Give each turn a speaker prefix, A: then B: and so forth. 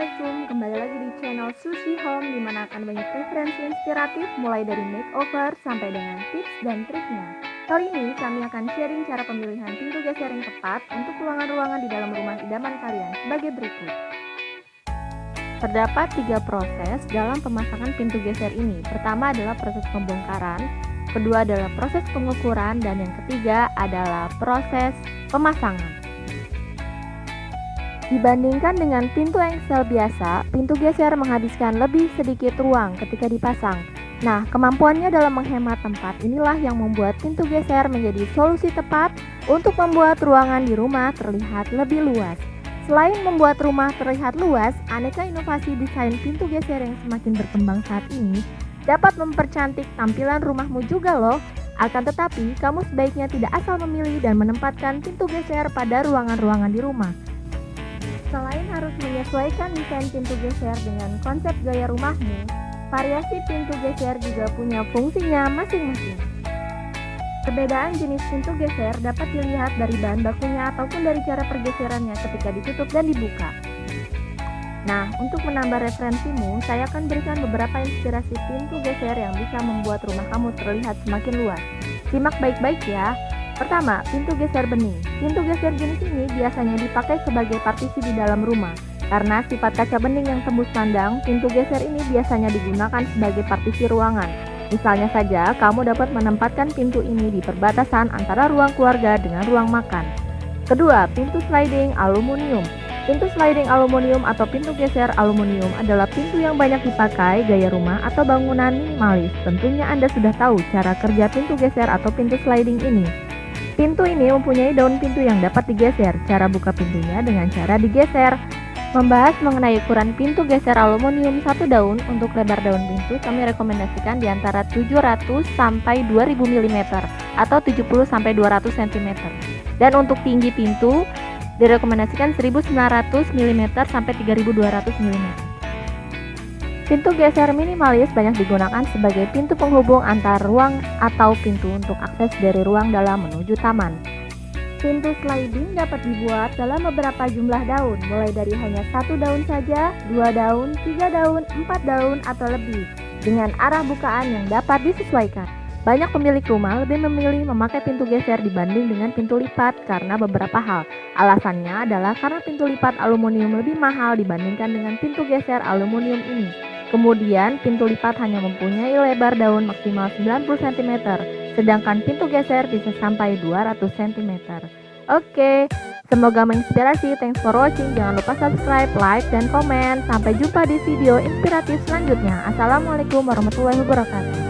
A: Assalamualaikum, kembali lagi di channel Sushi Home di mana akan banyak referensi inspiratif mulai dari makeover sampai dengan tips dan triknya. Kali ini kami akan sharing cara pemilihan pintu geser yang tepat untuk ruangan-ruangan di dalam rumah idaman kalian sebagai berikut. Terdapat 3 proses dalam pemasangan pintu geser ini. Pertama adalah proses pembongkaran, kedua adalah proses pengukuran, dan yang ketiga adalah proses pemasangan. Dibandingkan dengan pintu engsel biasa, pintu geser menghabiskan lebih sedikit ruang ketika dipasang. Nah, kemampuannya dalam menghemat tempat inilah yang membuat pintu geser menjadi solusi tepat untuk membuat ruangan di rumah terlihat lebih luas. Selain membuat rumah terlihat luas, aneka inovasi desain pintu geser yang semakin berkembang saat ini dapat mempercantik tampilan rumahmu juga loh. Akan tetapi, kamu sebaiknya tidak asal memilih dan menempatkan pintu geser pada ruangan-ruangan di rumah. Selain harus menyesuaikan desain pintu geser dengan konsep gaya rumahmu, variasi pintu geser juga punya fungsinya masing-masing. Perbedaan jenis pintu geser dapat dilihat dari bahan bakunya ataupun dari cara pergeserannya ketika ditutup dan dibuka. Nah, untuk menambah referensimu, saya akan berikan beberapa inspirasi pintu geser yang bisa membuat rumah kamu terlihat semakin luas. Simak baik-baik ya. Pertama, pintu geser bening. Pintu geser jenis ini biasanya dipakai sebagai partisi di dalam rumah. Karena sifat kaca bening yang tembus pandang, pintu geser ini biasanya digunakan sebagai partisi ruangan. Misalnya saja, kamu dapat menempatkan pintu ini di perbatasan antara ruang keluarga dengan ruang makan. Kedua, pintu sliding aluminium. Pintu sliding aluminium atau pintu geser aluminium adalah pintu yang banyak dipakai gaya rumah atau bangunan minimalis. Tentunya Anda sudah tahu cara kerja pintu geser atau pintu sliding ini. Pintu ini mempunyai daun pintu yang dapat digeser. Cara buka pintunya dengan cara digeser. Membahas mengenai ukuran pintu geser aluminium 1 daun, untuk lebar daun pintu kami rekomendasikan di antara 700 sampai 2000 mm atau 70 sampai 200 cm. Dan untuk tinggi pintu direkomendasikan 1900 mm sampai 3200 mm. Pintu geser minimalis banyak digunakan sebagai pintu penghubung antar ruang atau pintu untuk akses dari ruang dalam menuju taman. Pintu sliding dapat dibuat dalam beberapa jumlah daun, mulai dari hanya 1 daun saja, 2 daun, 3 daun, 4 daun, atau lebih, dengan arah bukaan yang dapat disesuaikan. Banyak pemilik rumah lebih memilih memakai pintu geser dibanding dengan pintu lipat karena beberapa hal. Alasannya adalah karena pintu lipat aluminium lebih mahal dibandingkan dengan pintu geser aluminium ini. Kemudian, pintu lipat hanya mempunyai lebar daun maksimal 90 cm, sedangkan pintu geser bisa sampai 200 cm. Oke, semoga menginspirasi. Thanks for watching. Jangan lupa subscribe, like, dan komen. Sampai jumpa di video inspiratif selanjutnya. Assalamualaikum warahmatullahi wabarakatuh.